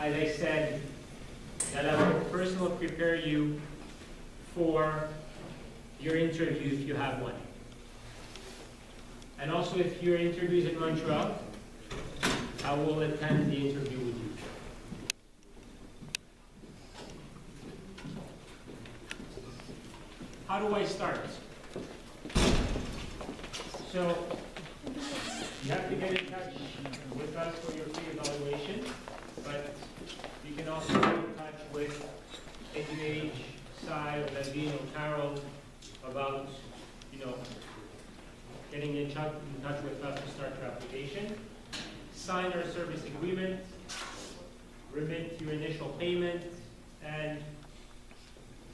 as I said, that I will personally prepare you for your interview if you have one. And also if your interview is in Montreal, I will attend the interview with you. How do I start? So, you have to get in touch with us for your pre-evaluation, but you can also get in touch with ADH, Sai, or Levine, or Carol about, getting in touch with us to start your application. Sign our service agreement, remit your initial payment, and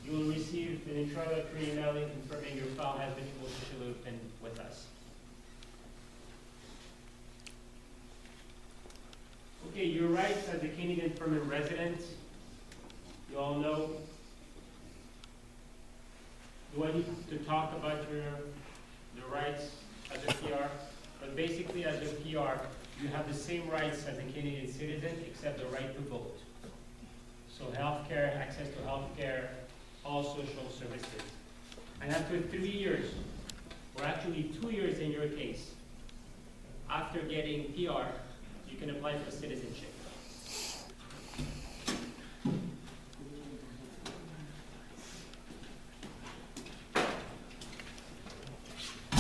you will receive an introductory emailing confirming your file has been officially opened with us. Okay, your rights as a Canadian permanent resident, you all know. Do I need to talk about the rights as a PR? But basically, as a PR, you have the same rights as a Canadian citizen, except the right to vote. So healthcare, access to healthcare, all social services. And after 3 years, or actually 2 years in your case, after getting PR, you can apply for citizenship.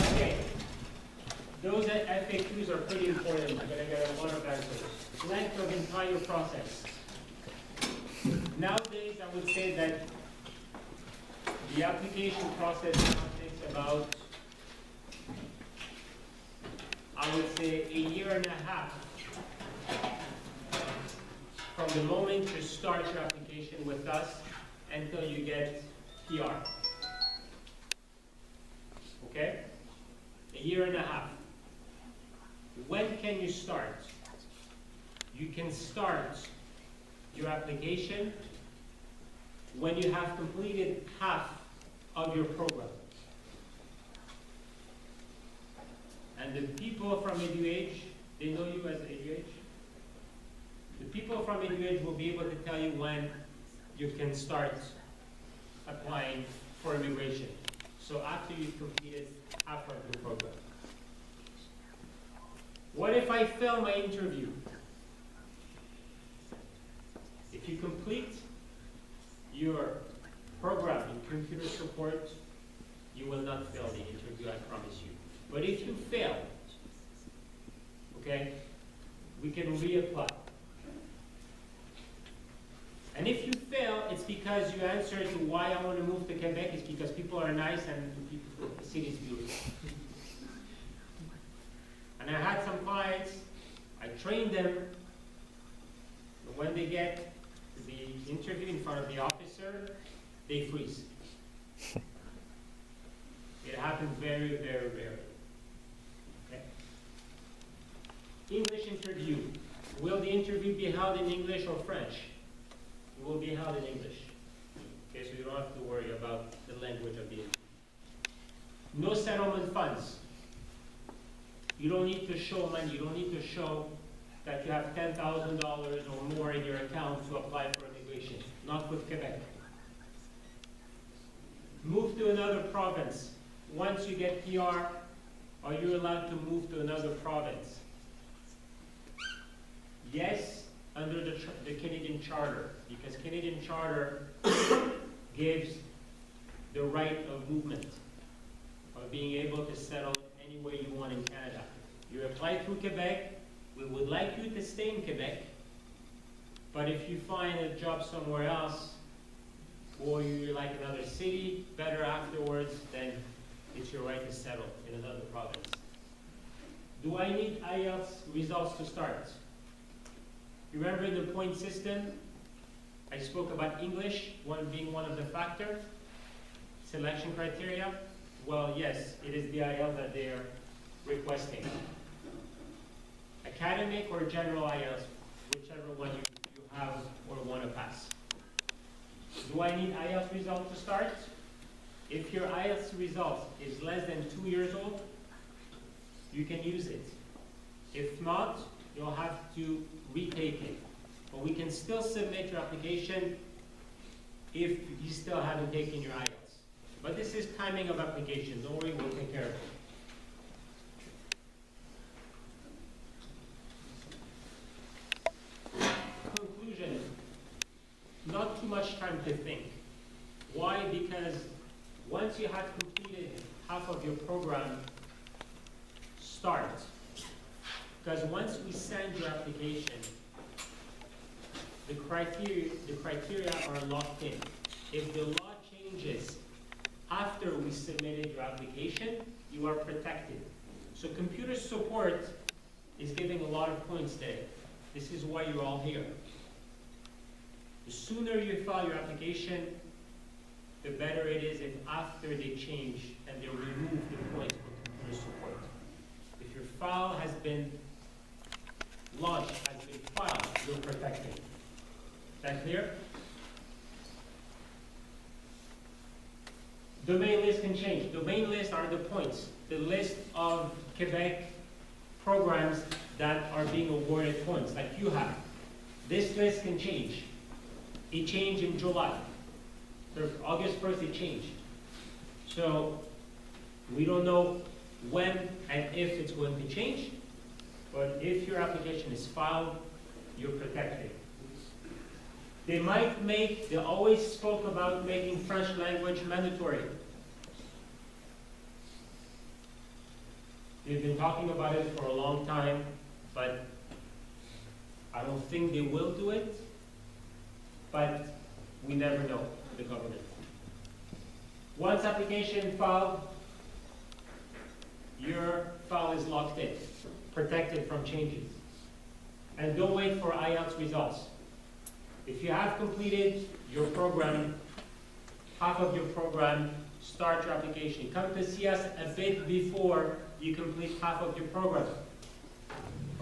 Okay, those FAQs are pretty important. You're going to get a lot of answers. Length of entire process. Nowadays, I would say that the application process now takes about, I would say, 1.5 years from the moment you start your application with us until you get PR. Okay? 1.5 years. When can you start? You can start your application when you have completed half of your program. And the people from EduAge, they know you as EduAge. The people from EduAge will be able to tell you when you can start applying for immigration. So after you've completed half of the program. What if I fail my interview? If you complete your program in computer support, you will not fail the interview, I promise you. But if you fail, okay, we can reapply. And if you fail, it's because you answer to why I want to move to Quebec. It's because people are nice and the city is beautiful. And I had some clients, I trained them, but when they get to the interview in front of the officer, they freeze. It happens very, very rarely. Okay? English interview. Will the interview be held in English or French? It will be held in English. Okay, so you don't have to worry about the language of the interview. No settlement funds. You don't need to show money. You don't need to show that you have $10,000 or more in your account to apply for immigration. Not with Quebec. Move to another province. Once you get PR, are you allowed to move to another province? Yes, under the Canadian Charter, because Canadian Charter gives the right of movement, of being able to settle any way you want in Canada. You apply through Quebec, we would like you to stay in Quebec, but if you find a job somewhere else, or you like another city better afterwards, then it's your right to settle in another province. Do I need IELTS results to start? You remember the point system? I spoke about English, being one of the factors, selection criteria. Well, yes, it is the IELTS that they are requesting. Academic or general IELTS, whichever one you have or want to pass. Do I need IELTS result to start? If your IELTS result is less than 2 years old, you can use it. If not, you'll have to retake it. but we can still submit your application if you still haven't taken your IELTS. But this is timing of application. Don't worry, we'll take care of it. Conclusion, not too much time to think. Why? Because once you have completed half of your program, start. Because once we send your application, the criteria are locked in. If the law changes after we submitted your application, you are protected. So computer support is giving a lot of points today. This is why you're all here. The sooner you file your application, the better it is if after they change and they remove the points for computer support. If your file has been launched, has been filed, you're protected. Is that clear? Domain list can change. Domain lists are the points. The list of Quebec programs that are being awarded points, like you have. This list can change. It changed in July. August 1st it changed. So we don't know when and if it's going to change, but if your application is filed, you're protected. They always spoke about making French language mandatory. They've been talking about it for a long time, but I don't think they will do it, but we never know, the government. Once application filed, your file is locked in, protected from changes. And don't wait for IELTS results. If you have completed your program, half of your program, start your application. Come to see us a bit before you complete half of your program.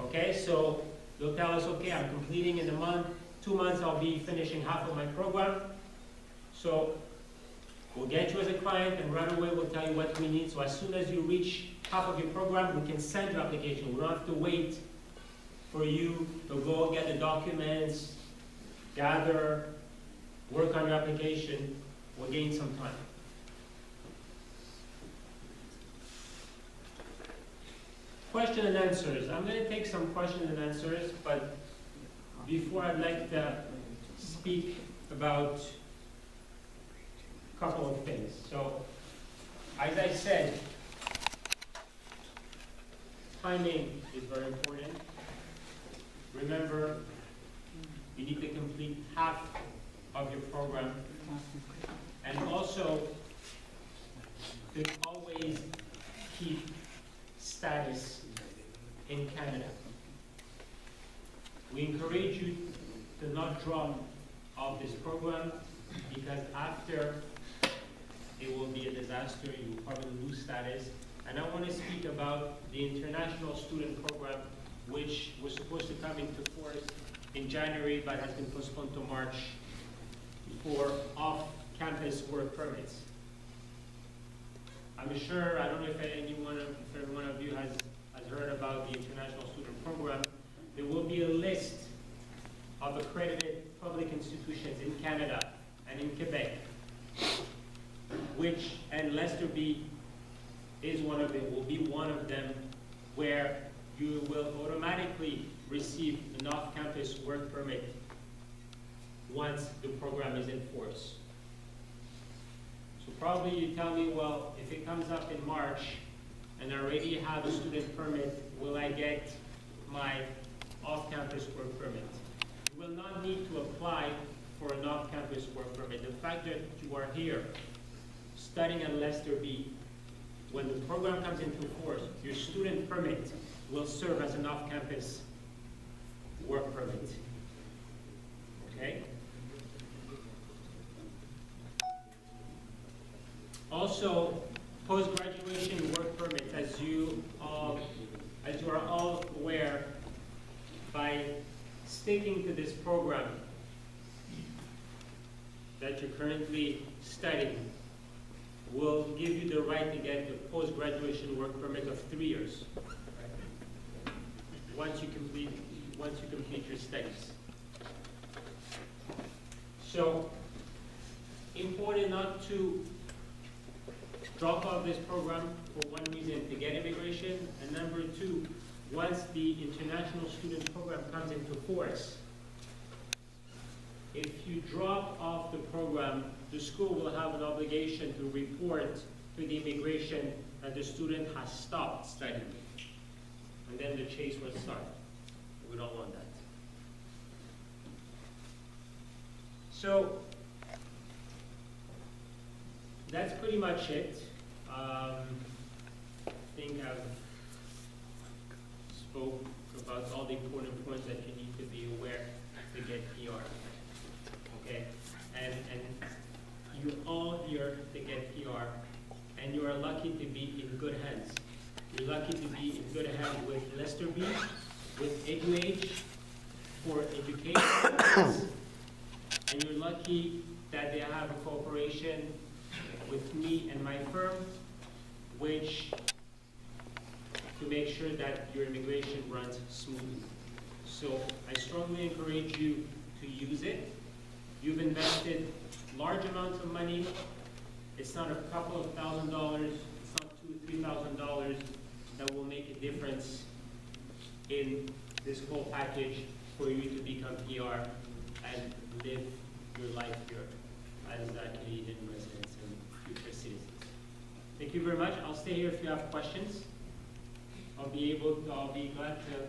Okay, so they'll tell us, okay, I'm completing in a month, 2 months I'll be finishing half of my program. So we'll get you as a client and right away we'll tell you what we need. So as soon as you reach half of your program, we can send your application. We don't have to wait for you to go get the documents, gather, work on your application. We'll gain some time. Question and answers. I'm going to take some questions and answers, but before I'd like to speak about a couple of things. So, as I said, timing is very important. Remember, you need to complete half of your program, and also to always keep status in Canada. We encourage you to not drop off this program, because after it will be a disaster, you will probably lose status. And I want to speak about the international student program, which was supposed to come into force in January, but has been postponed to March for off-campus work permits. I'm sure, I don't know if every one of you has heard about the international student program. There will be a list of accredited public institutions in Canada and in Quebec, and Lester B is one of them, will be one of them, where you will automatically receive an off-campus work permit once the program is in force. So probably you tell me, well, if it comes up in March and I already have a student permit, will I get my off-campus work permit? You will not need to apply for an off-campus work permit. The fact that you are here studying at Lester B, when the program comes into force, your student permit will serve as an off-campus work permit. Okay? Also, post-graduation work permits, as you are all aware, by sticking to this program that you're currently studying, will give you the right to get the post-graduation work permit of 3 years once you complete your studies. So, important not to drop off this program for one reason, to get immigration, and number two, once the international student program comes into force, if you drop off the program, the school will have an obligation to report to the immigration that the student has stopped studying. And then the chase will start. We don't want that. So, that's pretty much it. I think I've spoke about all the important points that you need to be aware to get PR. Okay? And you all here to get PR, and you are lucky to be in good hands. You're lucky to be in good hands with Lester B, with EduAge for education, and you're lucky that they have a cooperation with me and my firm, which to make sure that your immigration runs smoothly. So I strongly encourage you to use it. You've invested large amounts of money. It's not a couple of $1,000s, it's not $2,000, $3,000 that will make a difference in this whole package for you to become PR and live your life here as Canadian residents and future citizens. Thank you very much. I'll stay here if you have questions. I'll be glad to